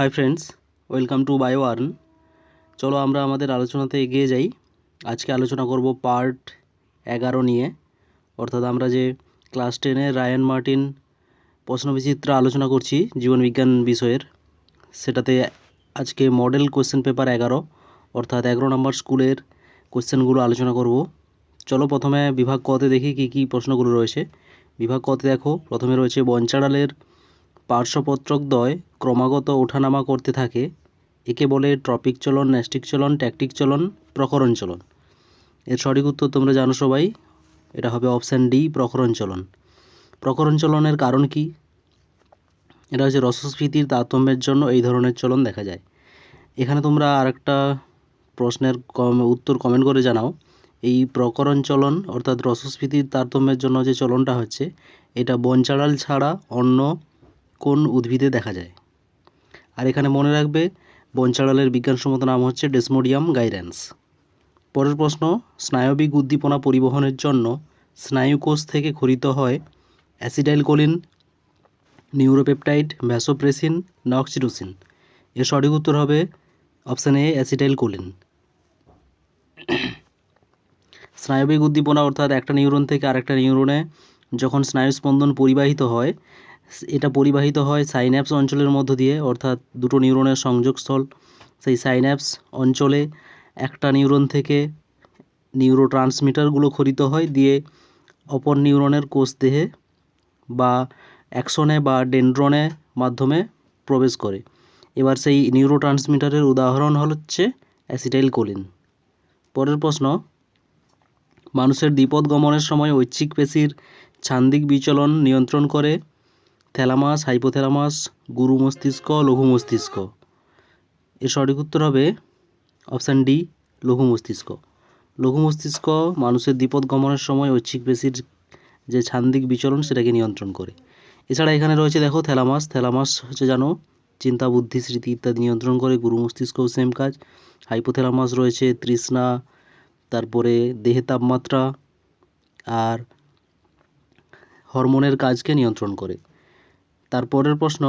Hi friends, welcome to bio earn. চলো আমরা আমাদের আলোচনাতে এগিয়ে যাই। আজকে আলোচনা করব পার্ট 11 নিয়ে, অর্থাৎ আমরা যে ক্লাস 10-এ রায়ান মার্টিন প্রশ্নবিচিত্র আলোচনা করছি জীবনবিজ্ঞান বিষয়ের, সেটাতে আজকে মডেল কোশ্চেন পেপার 11 অর্থাৎ 11 নম্বর স্কুলের কোশ্চেনগুলো আলোচনা করব। চলো প্রথমে বিভাগ কতে দেখি কী কী প্রশ্নগুলো রয়েছে। বিভাগ কতে দেখো, প্রথমে রয়েছে বনচাঁড়ালের পার্শ্বপত্রকদ্বয় ক্রমাগত ওঠানামা করতে থাকে, একে বলে ট্রপিক চলন, ন্যাস্টিক চলন, ট্যাকটিক চলন, প্রকরণ চলন। এর সঠিক উত্তর তোমরা জানো সবাই, এটা হবে অপশান ডি, প্রকরণ চলন। প্রকরণ চলনের কারণ কি? এটা হচ্ছে রসস্ফীতির তারতম্যের জন্য এই ধরনের চলন দেখা যায়। এখানে তোমরা আরেকটা প্রশ্নের উত্তর কমেন্ট করে জানাও, এই প্রকরণ চলন অর্থাৎ রসস্ফীতির তারতম্যের জন্য যে চলনটা হচ্ছে, এটা বনচাঁড়াল ছাড়া অন্য কোন উদ্ভিদে দেখা যায়? আর এখানে মনে রাখবে, বনচাঁড়ালের বিজ্ঞানসম্মত নাম হচ্ছে ডেসমোডিয়াম গাইরেন্স। পরের প্রশ্ন, স্নায়বিক উদ্দীপনা পরিবহনের জন্য স্নায়ুকোষ থেকে ক্ষরিত হয় অ্যাসিটাইলকোলিন, নিউরোপেপটাইড, ভ্যাসোপ্রেসিন না অক্সিটোসিন? এর সঠিক উত্তর হবে অপশান এ, অ্যাসিটাইলকোলিন। স্নায়বিক উদ্দীপনা অর্থাৎ একটা নিউরন থেকে আরেকটা নিউরনে যখন স্নায়ুস্পন্দন পরিবাহিত হয়, এটা পরিবাহিত হয় সাইন্যাপস অঞ্চলের মধ্য দিয়ে, অর্থাৎ দুটো নিউরনের সংযোগস্থল সেই সাইন্যাপস অঞ্চলে একটা নিউরন থেকে নিউরো ট্রান্সমিটারগুলো ক্ষরিত হয়, দিয়ে অপর নিউরনের কোষ দেহে বা অ্যাক্সনে বা ডেনড্রনের মাধ্যমে প্রবেশ করে। এবার সেই নিউরো ট্রান্সমিটারের উদাহরণ হচ্ছে অ্যাসিটাইলকোলিন। পরের প্রশ্ন, মানুষের দ্বিপদ গমনের সময় ঐচ্ছিক পেশির ছান্দিক বিচলন নিয়ন্ত্রণ করে থ্যালামাস, হাইপোথ্যালামাস, গুরু মস্তিষ্ক, লঘু মস্তিষ্ক? এর সঠিক উত্তর হবে অপশান ডি, লঘু মস্তিষ্ক। লঘু মস্তিষ্ক মানুষের দ্বিপদ গমনের সময় ঐচ্ছিক পেশির যে ছান্দিক বিচলন সেটাকে নিয়ন্ত্রণ করে। এছাড়া এখানে রয়েছে দেখো থ্যালামাস। থ্যালামাস হচ্ছে জানো চিন্তা, বুদ্ধি, স্মৃতি ইত্যাদি নিয়ন্ত্রণ করে। গুরু মস্তিষ্কও সেম কাজ। হাইপোথ্যালামাস রয়েছে তৃষ্ণা, তারপরে দেহে তাপমাত্রা আর হরমোনের কাজকে নিয়ন্ত্রণ করে। তারপরের প্রশ্ন,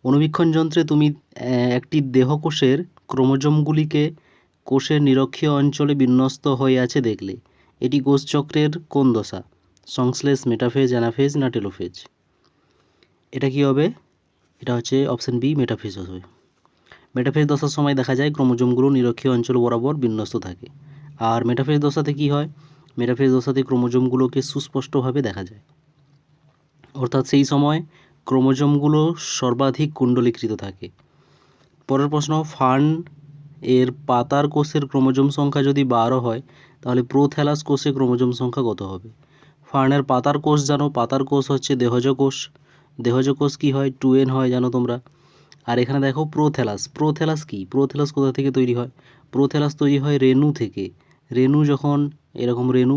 অণুবীক্ষণ যন্ত্রে তুমি একটি দেহকোষের ক্রোমোজোমগুলিকে কোষের নিরক্ষীয় অঞ্চলে বিন্যস্ত হয়ে আছে দেখলে, এটি কোষচক্রের কোন দশা? সংশ্লেষ, মেটাফেজ, অ্যানাফেজ না টেলোফেজ? এটা কি হবে? এটা হচ্ছে অপশান বি, মেটাফেজ হবে। মেটাফেজ দশার সময় দেখা যায় ক্রোমোজোমগুলো নিরক্ষীয় অঞ্চল বরাবর বিন্যস্ত থাকে। আর মেটাফেজ দশাতে কি হয়? মেটাফেজ দশাতে ক্রোমোজোমগুলোকে সুস্পষ্টভাবে দেখা যায়, অর্থাৎ সেই সময় ক্রোমোজোমগুলো সর্বাধিক কুণ্ডলীকৃত থাকে। পরের প্রশ্ন, ফার্ন এর পাতার কোষের ক্রোমোজোম সংখ্যা যদি 12 হয়, তাহলে প্রোথ্যালাস কোষে ক্রোমোজোম সংখ্যা কত হবে? ফার্নের পাতার কোষ জানো, পাতার কোষ হচ্ছে দেহজ কোষ। দেহজ কোষ কী হয়? 2n হয়, জানো তোমরা। আর এখানে দেখো প্রোথ্যালাস। প্রোথ্যালাস কি? প্রোথ্যালাস কোথা থেকে তৈরি হয়? প্রোথ্যালাস তৈরি হয় রেণু থেকে। রেণু যখন এরকম রেণু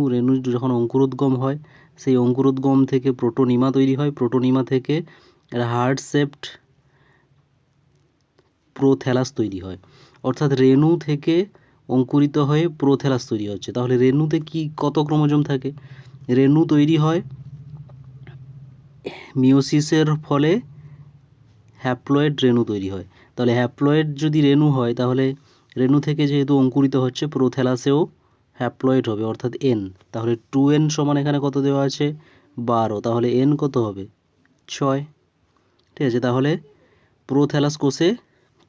যখন অঙ্কুরোদ্গম হয়, সেই অঙ্কুরোদ্গম থেকে প্রোটোনিমা তৈরি হয়। প্রোটোনিমা থেকে হার্ট শেপড প্রোথ্যালাস তৈরি হয়, অর্থাৎ রেণু থেকে অঙ্কুরিত হয়ে প্রোথ্যালাস তৈরি হচ্ছে। তাহলে রেণুতে কি কত ক্রোমোজোম থাকে? রেণু তৈরি হয় মিওসিসের ফলে হ্যাপ্লয়েড রেণু তৈরি হয়। তাহলে হ্যাপ্লয়েড যদি রেণু হয়, তাহলে রেণু থেকে যেহেতু অঙ্কুরিত হচ্ছে, প্রোথ্যালাসেও হ্যাপ্লয়েড হবে, অর্থাৎ এন। তাহলে 2n সমান এখানে কত দেওয়া আছে? 12। তাহলে এন কত হবে? 6। ঠিক আছে, তাহলে প্রোথ্যালাস কোষে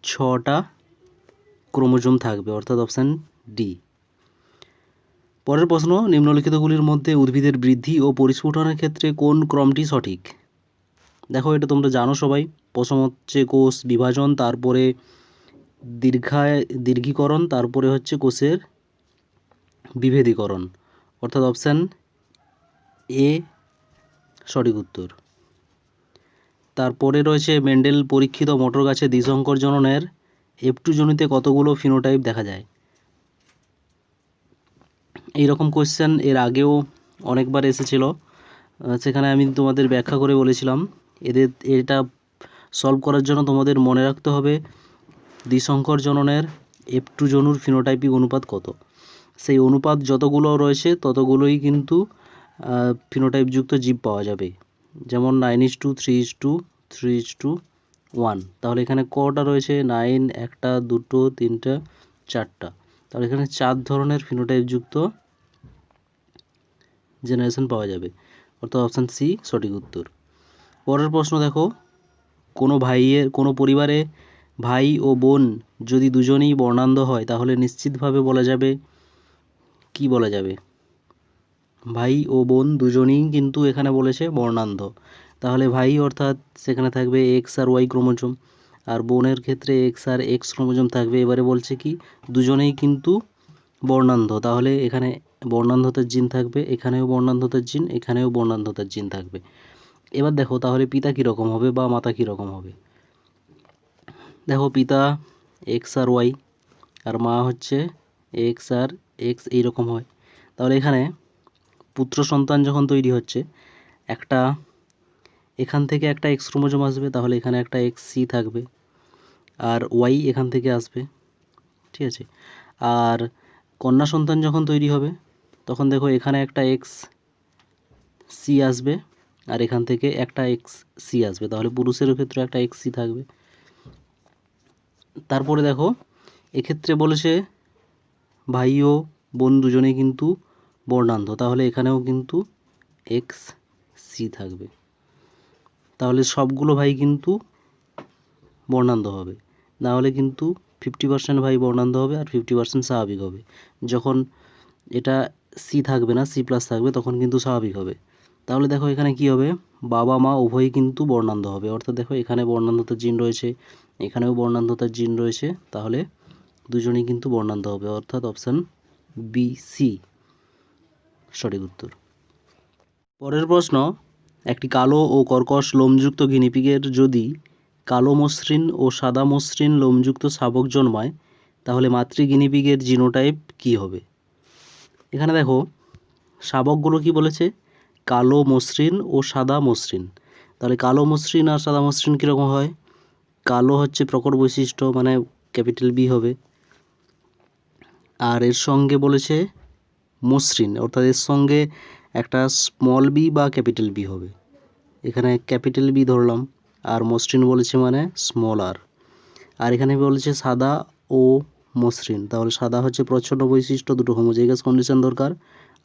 6টা ক্রোমোজোম থাকবে, অর্থাৎ অপশান ডি। পরের প্রশ্ন, নিম্নলিখিতগুলির মধ্যে উদ্ভিদের বৃদ্ধি ও পরিস্ফুটনের ক্ষেত্রে কোন ক্রমটি সঠিক? দেখো এটা তোমরা জানো সবাই, প্রথম হচ্ছে কোষ বিভাজন, তারপরে দীর্ঘীকরণ, তারপরে হচ্ছে কোষের বিভেদীকরণ, অর্থাৎ অপশান এ সঠিক উত্তর। তারপরে রয়েছে মেন্ডেল পরীক্ষিত মটর গাছে দ্বিসংকর জননের F2 জনিতে কতগুলো ফিনোটাইপ দেখা যায়? এইরকম কোয়েশ্চেন এর আগেও অনেকবার এসেছিল, সেখানে আমি তোমাদের ব্যাখ্যা করে বলেছিলাম। এটা সলভ করার জন্য তোমাদের মনে রাখতে হবে দ্বিসংকর জননের F2 জনুর ফিনোটাইপিক অনুপাত কত। সেই অনুপাত যতগুলো রয়েছে ততগুলোই কিন্তু ফিনোটাইপযুক্ত জীব পাওয়া যাবে। যেমন 9:3:3:1, তাহলে এখানে কটা রয়েছে? 9, একটা, দুটো, তিনটা, চারটা। তাহলে এখানে 4 ধরনের ফিনোটাইপ যুক্ত জেনারেশন পাওয়া যাবে, অর্থাৎ অপশান সি সঠিক উত্তর। পরের প্রশ্ন দেখো, কোনো পরিবারে ভাই ও বোন যদি দুজনেই বর্ণান্ধ হয় তাহলে নিশ্চিতভাবে বলা যাবে, কি বলা যাবে? ভাই ও বোন দুজনেই কিন্তু এখানে বলেছে বর্ণান্ধ, তাহলে ভাই অর্থাৎ সেখানে থাকবে এক্স আর ওয়াই ক্রোমোজোম, আর বোনের ক্ষেত্রে এক্স আর এক্স ক্রোমোজোম থাকবে। এবারে বলছে কি দুজনেই কিন্তু বর্ণান্ধ, তাহলে এখানে বর্ণান্ধতার জিন থাকবে, এখানেও বর্ণান্ধতার জিন, এখানেও বর্ণান্ধতার জিন থাকবে। এবার দেখো তাহলে পিতা কীরকম হবে বা মাতা কীরকম হবে। দেখো পিতা এক্স আর ওয়াই, আর মা হচ্ছে এক্স আর এক্স, এইরকম হয়। তাহলে এখানে পুত্র সন্তান যখন তৈরি হচ্ছে, একটা এখান থেকে একটা এক্স ক্রোমোজোম আসবে, তাহলে এখানে একটা এক্স সি থাকবে, আর ওয়াই এখান থেকে আসবে, ঠিক আছে। আর কন্যা সন্তান যখন তৈরি হবে তখন দেখো এখানে একটা এক্স সি আসবে, আর এখান থেকে একটা এক্স সি আসবে, তাহলে পুরুষের ক্ষেত্রে একটা এক্স সি থাকবে। তারপরে দেখো এক্ষেত্রে বলেছে ভাই ও বোন দুজনেই কিন্তু বর্ণান্ধ, তাহলে এখানেও কিন্তু এক্স সি থাকবে, তাহলে সবগুলো ভাই কিন্তু বর্ণান্ধ হবে, নাহলে কিন্তু 50% ভাই বর্ণান্ধ হবে আর 50% স্বাভাবিক হবে। যখন এটা সি থাকবে না, সি প্লাস থাকবে, তখন কিন্তু স্বাভাবিক হবে। তাহলে দেখো এখানে কি হবে, বাবা মা উভয়ই কিন্তু বর্ণান্ধ হবে, অর্থাৎ দেখো এখানে বর্ণান্ধতার জিন রয়েছে, এখানেও বর্ণান্ধতার জিন রয়েছে, তাহলে দুজনেই কিন্তু বর্ণান্ধ হবে, অর্থাৎ অপশান বি সি সঠিক উত্তর। পরের প্রশ্ন, একটি কালো ও কর্কশ লোমযুক্ত গিনিপিগের যদি কালো মসৃণ ও সাদা মসৃণ লোমযুক্ত শাবক জন্মায় তাহলে মাতৃ গিনিপিগের জিনোটাইপ কী হবে? এখানে দেখো শাবকগুলো কি বলেছে, কালো মসৃণ ও সাদা মসৃণ। তাহলে কালো মসৃণ আর সাদা মসৃণ কীরকম হয়? কালো হচ্ছে প্রকট বৈশিষ্ট্য, মানে ক্যাপিটাল বি হবে, আর এর সঙ্গে বলেছে মসৃণ, অর্থাৎ এর সঙ্গে একটা স্মল বি বা ক্যাপিটাল বি হবে, এখানে ক্যাপিটাল বি ধরলাম, আর মসৃণ বলেছে মানে স্মল আর। আর এখানে বলেছে সাদা ও মসৃণ, তাহলে সাদা হচ্ছে প্রচ্ছন্ন বৈশিষ্ট্য, দুটো হোমোজাইগাস কন্ডিশন দরকার,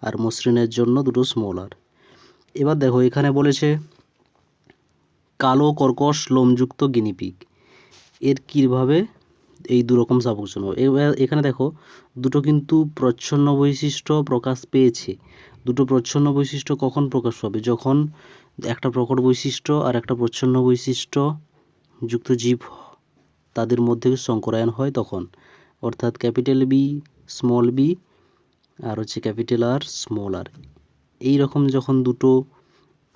আর মসৃণের জন্য দুটো স্মল আর। এবার দেখো এখানে বলেছে কালো কর্কশ লোমযুক্ত গিনিপিগ, এর কীভাবে এই দুরকম শাবক জন্ম। এবার এখানে দেখো দুটো কিন্তু প্রচ্ছন্ন বৈশিষ্ট্য প্রকাশ পেয়েছে, দুটো প্রচ্ছন্ন বৈশিষ্ট্য কখন প্রকাশ পাবে? যখন একটা প্রকট বৈশিষ্ট্য আর একটা প্রচ্ছন্ন বৈশিষ্ট্য যুক্ত জীব তাদের মধ্যে সংকরায়ন হয় তখন, অর্থাৎ ক্যাপিটাল বি স্মল বি আর হচ্ছে ক্যাপিটাল আর স্মল আর, এই রকম যখন দুটো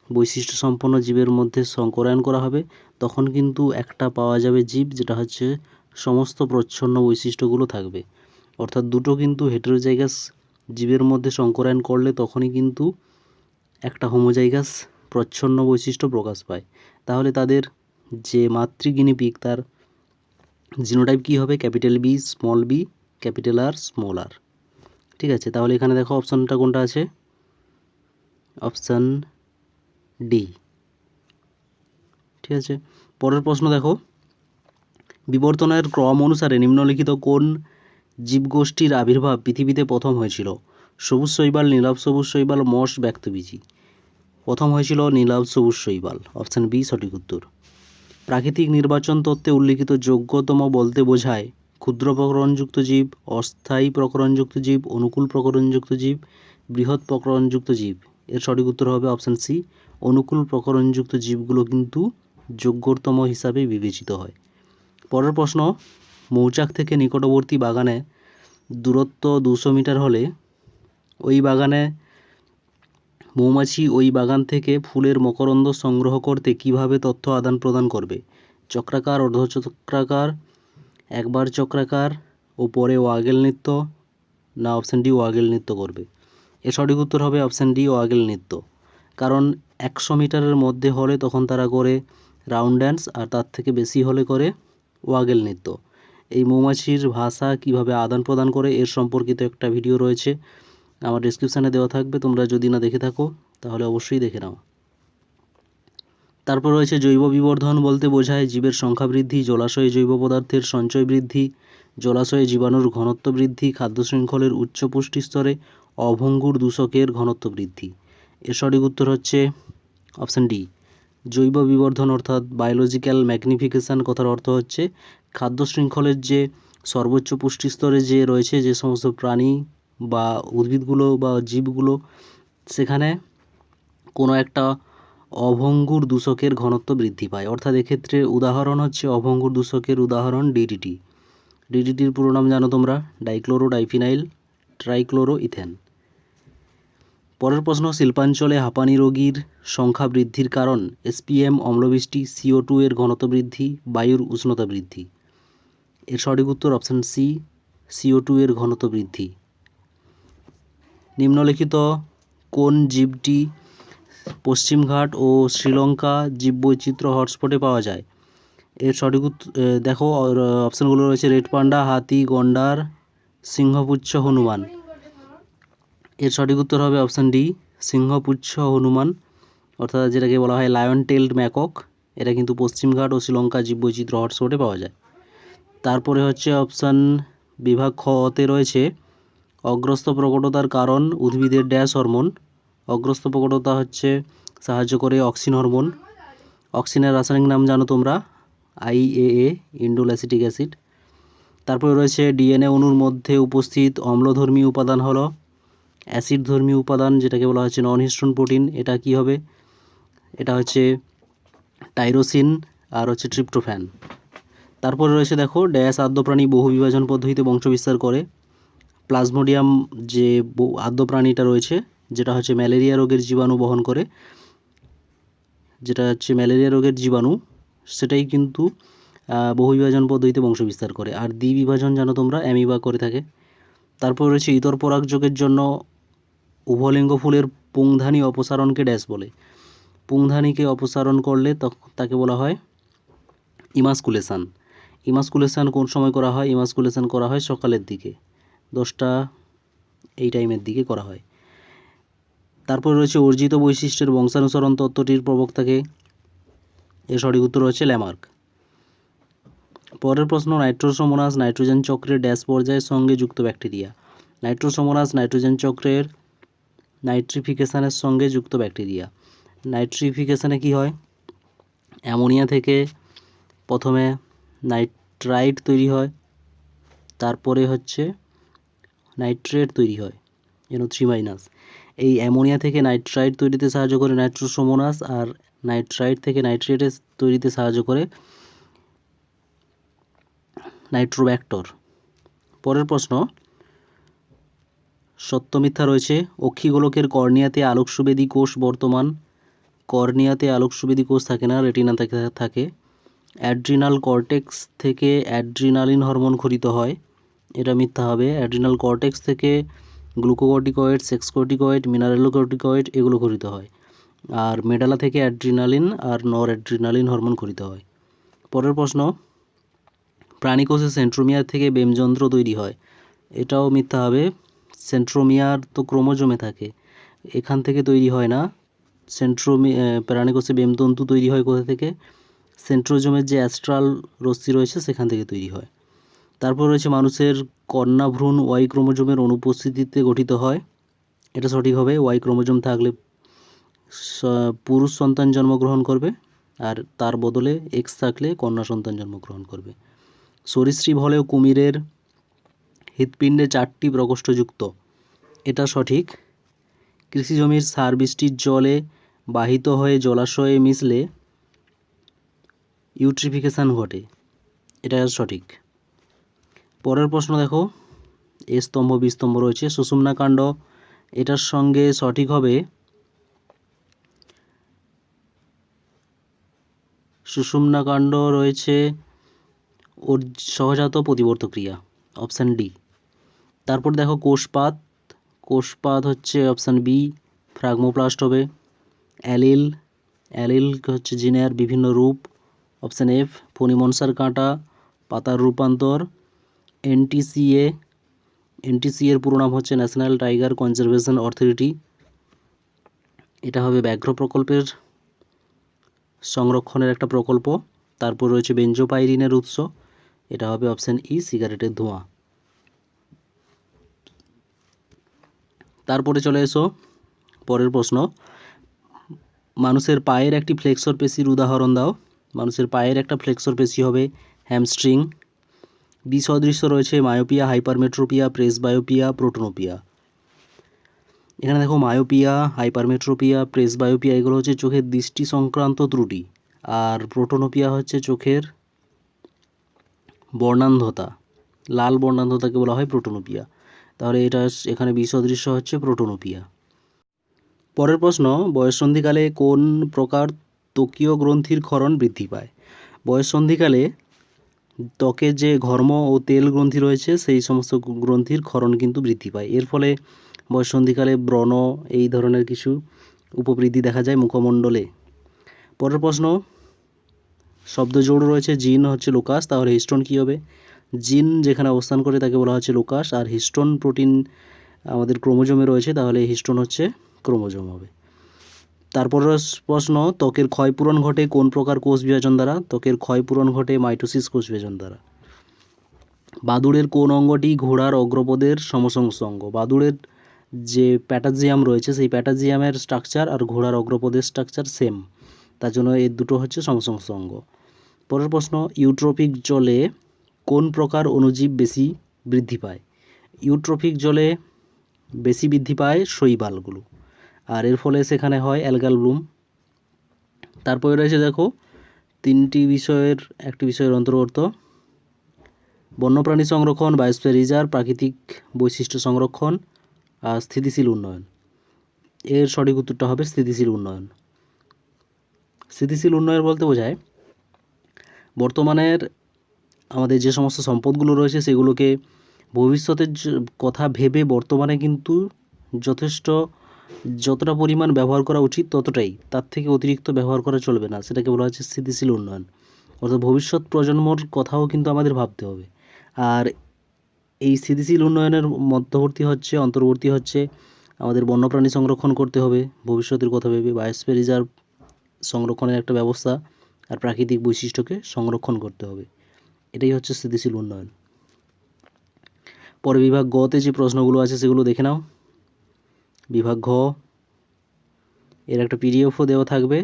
বৈশিষ্ট্য সম্পন্ন জীবের মধ্যে সংকরায়ন করা হবে তখন কিন্তু একটা পাওয়া যাবে জীব যেটা হচ্ছে সমস্ত প্রচ্ছন্ন বৈশিষ্ট্যগুলো থাকবে, অর্থাৎ দুটো কিন্তু হেটেরোজাইগাস জীবের মধ্যে সংকরায়ন করলে তখনই কিন্তু একটা হোমোজাইগাস প্রচ্ছন্ন বৈশিষ্ট্য প্রকাশ পায়। তাহলে তাদের যে মাতৃগিনিপিগ তার জিনোটাইপ কী হবে? Capital B small B capital R small R, ঠিক আছে। তাহলে এখানে দেখো অপশানটা কোনটা আছে, অপশান ডি, ঠিক আছে। পরের প্রশ্ন দেখো, বিবর্তনের ক্রম অনুসারে নিম্নলিখিত কোন জীবগোষ্ঠীর আবির্ভাব পৃথিবীতে প্রথম হয়েছিল? সবুজ শৈবাল, নীলাভ সবুজ শৈবাল, মশ, ব্যক্তবীজী। প্রথম হয়েছিল নীলাভ সবুজ শৈবাল, অপশান বি সঠিক উত্তর। প্রাকৃতিক নির্বাচন তত্ত্বে উল্লিখিত যোগ্যতম বলতে বোঝায় ক্ষুদ্র প্রকরণযুক্ত জীব, অস্থায়ী প্রকরণযুক্ত জীব, অনুকূল প্রকরণযুক্ত জীব, বৃহৎ প্রকরণযুক্ত জীব। এর সঠিক উত্তর হবে অপশান সি, অনুকূল প্রকরণযুক্ত জীবগুলো কিন্তু যোগ্যতম হিসাবে বিবেচিত হয়। পরের প্রশ্ন, মৌচাক থেকে নিকটবর্তী বাগানে দূরত্ব 200 মিটার হলে ওই বাগানে মৌমাছি ওই বাগান থেকে ফুলের মকরন্দ সংগ্রহ করতে কিভাবে তথ্য আদান প্রদান করবে? চক্রাকার, অর্ধচক্রাকার, একবার চক্রাকার ও পরে ওয়াগেল নৃত্য, না অপশান ডি ওয়াগেল নৃত্য করবে? এর সঠিক উত্তর হবে অপশান ডি ওয়াগেল নৃত্য, কারণ 100 মিটারের মধ্যে হলে তখন তারা করে রাউন্ড ড্যান্স, আর তার থেকে বেশি হলে করে ওয়াগেল নৃত্য। এই মৌমাছির ভাষা কিভাবে আদান প্রদান করে এর সম্পর্কিত একটা ভিডিও রয়েছে, আমার ডেসক্রিপশানে দেওয়া থাকবে, তোমরা যদি না দেখে থাকো তাহলে অবশ্যই দেখে নাও। তারপর রয়েছে জৈব বিবর্ধন বলতে বোঝায় জীবের সংখ্যা বৃদ্ধি, জলাশয়ে জৈব পদার্থের সঞ্চয় বৃদ্ধি, জলাশয়ে জীবাণুর ঘনত্ব বৃদ্ধি, খাদ্য শৃঙ্খলের উচ্চ পুষ্টি স্তরে অভঙ্গুর দূষকের ঘনত্ব বৃদ্ধি। এর সঠিক উত্তর হচ্ছে অপশান ডি, জৈব বিবর্ধন অর্থাৎ বায়োলজিক্যাল ম্যাগনিফিকেশান। কথার অর্থ হচ্ছে খাদ্য শৃঙ্খলের যে সর্বোচ্চ পুষ্টি স্তরে যে রয়েছে যে সমস্ত প্রাণী বা উদ্ভিদগুলো বা জীবগুলো, সেখানে কোনো একটা অভঙ্গুর দূষকের ঘনত্ব বৃদ্ধি পায়। অর্থাৎ এক্ষেত্রে উদাহরণ হচ্ছে অভঙ্গুর দূষকের উদাহরণ ডিডিটি। ডিডিটির পুরো নাম জানো তোমরা, ডাইক্লোরো ডাইফিনাইল ট্রাইক্লোরো ইথেন। পরের প্রশ্ন, শিল্পাঞ্চলে হাঁপানি রোগীর সংখ্যা বৃদ্ধির কারণ এসপিএম, অম্লবৃষ্টি, CO2 এর ঘনত্ব বৃদ্ধি, বায়ুর উষ্ণতা বৃদ্ধি। এর সঠিক উত্তর অপশান সি, CO2 এর ঘনত্ব বৃদ্ধি। নিম্নলিখিত কোন জীবটি পশ্চিমঘাট ও শ্রীলঙ্কা জীববৈচিত্র্য হটস্পটে পাওয়া যায়? এর সঠিক উত্তর দেখো, অপশানগুলো রয়েছে রেড পান্ডা, হাতি, গন্ডার, সিংহপুচ্ছ, হনুমান। এর সঠিক উত্তর হবে অপশান ডি, সিংহপুচ্ছ হনুমান, অর্থাৎ যেটাকে বলা হয় লায়ন টেলড ম্যাকক। এটা কিন্তু পশ্চিমঘাট ও শ্রীলঙ্কা জীববৈচিত্র্য হটস্পটে পাওয়া যায়। তারপরে হচ্ছে অপশান বিভাগ খতে রয়েছে অগ্রস্ত প্রকটতার কারণ উদ্ভিদের ড্যাশ হরমোন। অগ্রস্ত প্রকটতা হচ্ছে সাহায্য করে অক্সিন হরমোন। অক্সিনের রাসায়নিক নাম জানো তোমরা, IAA, ইন্ডোল অ্যাসিটিক অ্যাসিড। তারপরে রয়েছে ডিএনএ অণুর মধ্যে উপস্থিত অম্লধর্মী উপাদান হলো অ্যাসিডধর্মী উপাদান, যেটাকে বলা হচ্ছে নন হিস্টোন প্রোটিন। এটা কি হবে? এটা হচ্ছে টাইরোসিন আর হচ্ছে ট্রিপ্টোফ্যান। তারপরে রয়েছে দেখো ড্যাশ আদ্য প্রাণী বহু বিভাজন পদ্ধতিতে বংশবিস্তার করে। প্লাজমোডিয়াম যে আদ্য প্রাণীটা রয়েছে, যেটা হচ্ছে ম্যালেরিয়া রোগের জীবাণু বহন করে, যেটা হচ্ছে ম্যালেরিয়া রোগের জীবাণু, সেটাই কিন্তু বহু বিভাজন পদ্ধতিতে বংশবিস্তার করে। আর দ্বিবিভাজন জানো তোমরা, অ্যামিবা করে থাকে। তারপর রয়েছে ইতর পরাগযোগের জন্য উভলিঙ্গ ফুলের পুংধানী অপসারণকে ড্যাশ বলে। পুংধানীকে অপসারণ করলে তাকে বলা হয় ইমাসকুলেশান। ইমাসকুলেশান কোন সময় করা হয়? ইমাসকুলেশান করা হয় সকালের দিকে, 10টা এই টাইমের দিকে করা হয়। তারপর রয়েছে অর্জিত বৈশিষ্ট্যের বংশানুসরণ তত্ত্বটির প্রবক্তাকে। এর সঠিক উত্তর হচ্ছে ল্যামার্ক। পরের প্রশ্ন, নাইট্রোসোমোনাস নাইট্রোজেন চক্রের ড্যাশ পর্যায়ের সঙ্গে যুক্ত ব্যাকটেরিয়া। নাইট্রোসোমোনাস নাইট্রোজেন চক্রের নাইট্রিফিকেশানের সঙ্গে যুক্ত ব্যাকটেরিয়া। নাইট্রিফিকেশানে কি হয়? অ্যামোনিয়া থেকে প্রথমে নাইট্রাইট তৈরি হয়, তারপরে হচ্ছে নাইট্রেট তৈরি হয়, NO3-। এই অ্যামোনিয়া থেকে নাইট্রাইট তৈরিতে সাহায্য করে নাইট্রোসোমোনাস, আর নাইট্রাইট থেকে নাইট্রেট তৈরিতে সাহায্য করে নাইট্রোব্যাক্টর। পরের প্রশ্ন, সত্য মিথ্যা রয়েছে। অক্ষিগোলকের কর্নিয়াতে আলোকসুবেদী কোষ বর্তমান। কর্নিয়াতে আলোকসুবেদী কোষ থাকে না, রেটিনা থাকে। অ্যাড্রিনাল কর্টেক্স থেকে অ্যাড্রিনালিন হরমোন খরিত হয়। এটা মিথ্যা হবে। অ্যাড্রিনাল কর্টেক্স থেকে গ্লুকোকর্টিকয়েড, সেক্সকর্টিকয়েড, মিনারেলোকর্টিকয়েড এগুলো খরিত হয়। আর মেডালা থেকে অ্যাড্রিনালিন আর নর অ্যাড্রিনালিন হরমোন খরিত হয়। পরের প্রশ্ন, প্রাণীকোষে সেন্ট্রোমিয়ার থেকে বেমযন্ত্র তৈরি হয়। এটাও মিথ্যা হবে। সেন্ট্রোমিয়ার তো ক্রোমোজোমে থাকে, এখান থেকে তৈরি হয় না। প্রাণীকোষে বেমতন্তু তৈরি হয় কোথা থেকে? সেন্ট্রোজোমের যে অ্যাস্ট্রাল রশ্মি রয়েছে সেখান থেকে তৈরি হয়। তারপর রয়েছে মানুষের কন্যাভ্রূণ Y ক্রোমোজোমের অনুপস্থিতিতে গঠিত হয়। এটা সঠিক হবে। Y ক্রোমোজোম থাকলে পুরুষ সন্তান জন্মগ্রহণ করবে, আর তার বদলে X থাকলে কন্যা সন্তান জন্মগ্রহণ করবে। সরীসৃপ হলেও কুমিরের হৃৎপিণ্ডে 4টি প্রকোষ্ঠযুক্ত। এটা সঠিক। কৃষিজমির সার বৃষ্টির জলে বাহিত হয়ে জলাশয়ে মিশলে ইউট্রিফিকেশান ঘটে। এটা সঠিক। পরের প্রশ্ন দেখো, এ স্তম্ভ বি স্তম্ভ রয়েছে। সুষুম্নাকাণ্ড, এটার সঙ্গে সঠিক হবে সুষুম্নাকাণ্ড রয়েছে ওর সহজাত প্রতিবর্ত ক্রিয়া, অপশান ডি। তারপর দেখো কোষপাত, কোষপাত হচ্ছে অপশান বি, ফ্রাগমোপ্লাস্ট হবে। অ্যালিল, অ্যালিল হচ্ছে জিনের বিভিন্ন রূপ, অপশান এফ। ফণিমনসার কাঁটা, পাতার রূপান্তর। NTCA, NTCA এর পুরো নাম হচ্ছে ন্যাশনাল টাইগার কনজারভেশন অথরিটি। এটা হবে ব্যাঘ্র প্রকল্পের সংরক্ষণের একটা প্রকল্প। তারপর রয়েছে বেঞ্জোপাইরিনের উৎস, এটা হবে অপশান ই, সিগারেটের ধোঁয়া। তারপরে চলে এসো পরের প্রশ্ন, মানুষের পায়ের একটি ফ্লেক্সর পেশির উদাহরণ দাও। মানুষের পায়ের একটা ফ্লেক্সর পেশি হবে হ্যামস্ট্রিং। বি সদৃশ্য রয়েছে মায়োপিয়া, হাইপারমেট্রোপিয়া, প্রেসবায়োপিয়া, প্রোটোনোপিয়া। এখানে দেখো মায়োপিয়া, হাইপারমেট্রোপিয়া, প্রেসবায়োপিয়া এগুলো হচ্ছে চোখের দৃষ্টি সংক্রান্ত ত্রুটি, আর প্রোটোনোপিয়া হচ্ছে চোখের বর্ণান্ধতা, লাল বর্ণান্ধতাকে বলা হয় প্রোটোনোপিয়া। তাহলে এটা এখানে বি সদৃশ্য হচ্ছে প্রোটোনোপিয়া। পরের প্রশ্ন, বয়ঃসন্ধিকালে কোন প্রকার ত্বকীয় গ্রন্থির ক্ষরণ বৃদ্ধি পায়? বয়ঃসন্ধিকালে ত্বকের যে ঘর্ম ও তেল গ্রন্থি রয়েছে সেই সমস্ত গ্রন্থির ক্ষরণ কিন্তু বৃদ্ধি পায়। এর ফলে বয়ঃসন্ধিকালে ব্রণ এই ধরনের কিছু উপবৃদ্ধি দেখা যায় মুখমণ্ডলে। পরের প্রশ্ন, শব্দ জোড় রয়েছে, জিন হচ্ছে লোকাস, তাহলে হিস্টোন কী হবে? জিন যেখানে অবস্থান করে তাকে বলা হচ্ছে লোকাস, আর হিস্টোন প্রোটিন আমাদের ক্রোমোজোমে রয়েছে, তাহলে হিস্টোন হচ্ছে ক্রোমোজোম হবে। তারপর প্রশ্ন, ত্বকের ক্ষয়পূরণ ঘটে কোন প্রকার কোষ বিভাজন দ্বারা? ত্বকের ক্ষয়পূরণ ঘটে মাইটোসিস কোষ বিভাজন দ্বারা। বাদুড়ের কোন অঙ্গটি ঘোড়ার অগ্রপদের সমসংস্থ অঙ্গ? বাদুড়ের যে প্যাটাজিয়াম রয়েছে সেই প্যাটাজিয়ামের স্ট্রাকচার আর ঘোড়ার অগ্রপদের স্ট্রাকচার সেম, তার জন্য এর দুটো হচ্ছে সমসংস্থ অঙ্গ। পরের প্রশ্ন, ইউট্রোপিক জলে কোন প্রকার অণুজীব বেশি বৃদ্ধি পায়? ইউট্রোপিক জলে বেশি বৃদ্ধি পায় শৈবালগুলো, আর এর ফলে সেখানে হয় অ্যালগাল ব্লুম। তারপরে রয়েছে দেখো তিনটি বিষয়ের একটি বিষয়ের অন্তর্গত, বন্যপ্রাণী সংরক্ষণ, বায়োস্ফিয়ার রিজার্ভ, প্রাকৃতিক বৈশিষ্ট্য সংরক্ষণ, আর স্থিতিশীল উন্নয়ন। এর সঠিক উত্তরটা হবে স্থিতিশীল উন্নয়ন। স্থিতিশীল উন্নয়ন বলতে বোঝায় বর্তমানের আমাদের যে সমস্ত সম্পদগুলো রয়েছে সেগুলোকে ভবিষ্যতের কথা ভেবে বর্তমানে কিন্তু যতটা পরিমাণ ব্যবহার করা উচিত ততটাই, তার থেকে অতিরিক্ত ব্যবহার করা চলবে না, সেটাকে বলা হচ্ছে স্থিতিশীল উন্নয়ন। অর্থাৎ ভবিষ্যৎ প্রজন্মর কথাও কিন্তু আমাদের ভাবতে হবে। আর এই স্থিতিশীল উন্নয়নের অন্তর্বর্তী হচ্ছে আমাদের বন্যপ্রাণী সংরক্ষণ করতে হবে ভবিষ্যতের কথা ভেবে, বায়োস্ফিয়ার রিজার্ভ সংরক্ষণের একটা ব্যবস্থা, আর প্রাকৃতিক বৈশিষ্ট্যকে সংরক্ষণ করতে হবে। এটাই হচ্ছে স্থিতিশীল উন্নয়ন। পরে বিভাগ গতে যে প্রশ্নগুলো আছে সেগুলো দেখে নাও। বিভাগ ঘ, এর একটা পিডিএফও দেওয়া থাকবে,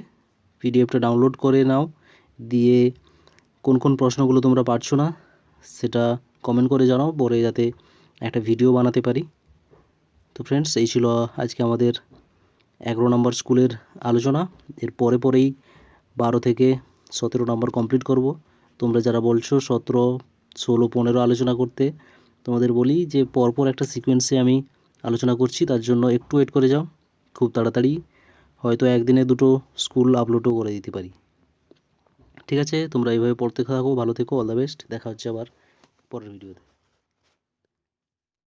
পিডিএফটা ডাউনলোড করে নাও, দিয়ে কোন কোন প্রশ্নগুলো তোমরা পারছো না সেটা কমেন্ট করে জানাও, পরে যাতে একটা ভিডিও বানাতে পারি। তো ফ্রেন্ডস, এই ছিল আজকে আমাদের 11 নম্বর স্কুলের আলোচনা। এর পরেই 12 থেকে 17 নম্বর কমপ্লিট করব। তোমরা যারা বলছো 17, 16, 15 আলোচনা করতে, তোমাদের বলি যে পরপর একটা সিকোয়েন্সে আমি আলোচনা করছি, তার জন্য একটু ওয়েট করে যাও। খুব তাড়াতাড়ি হয়তো একদিনে 2টো স্কুল আপলোডও করে দিতে পারি। ঠিক আছে, তোমরা এইভাবে পড়তে থাকো, ভালো থেকো, অল দ্য বেস্ট। দেখা হচ্ছে আবার পরের ভিডিওতে।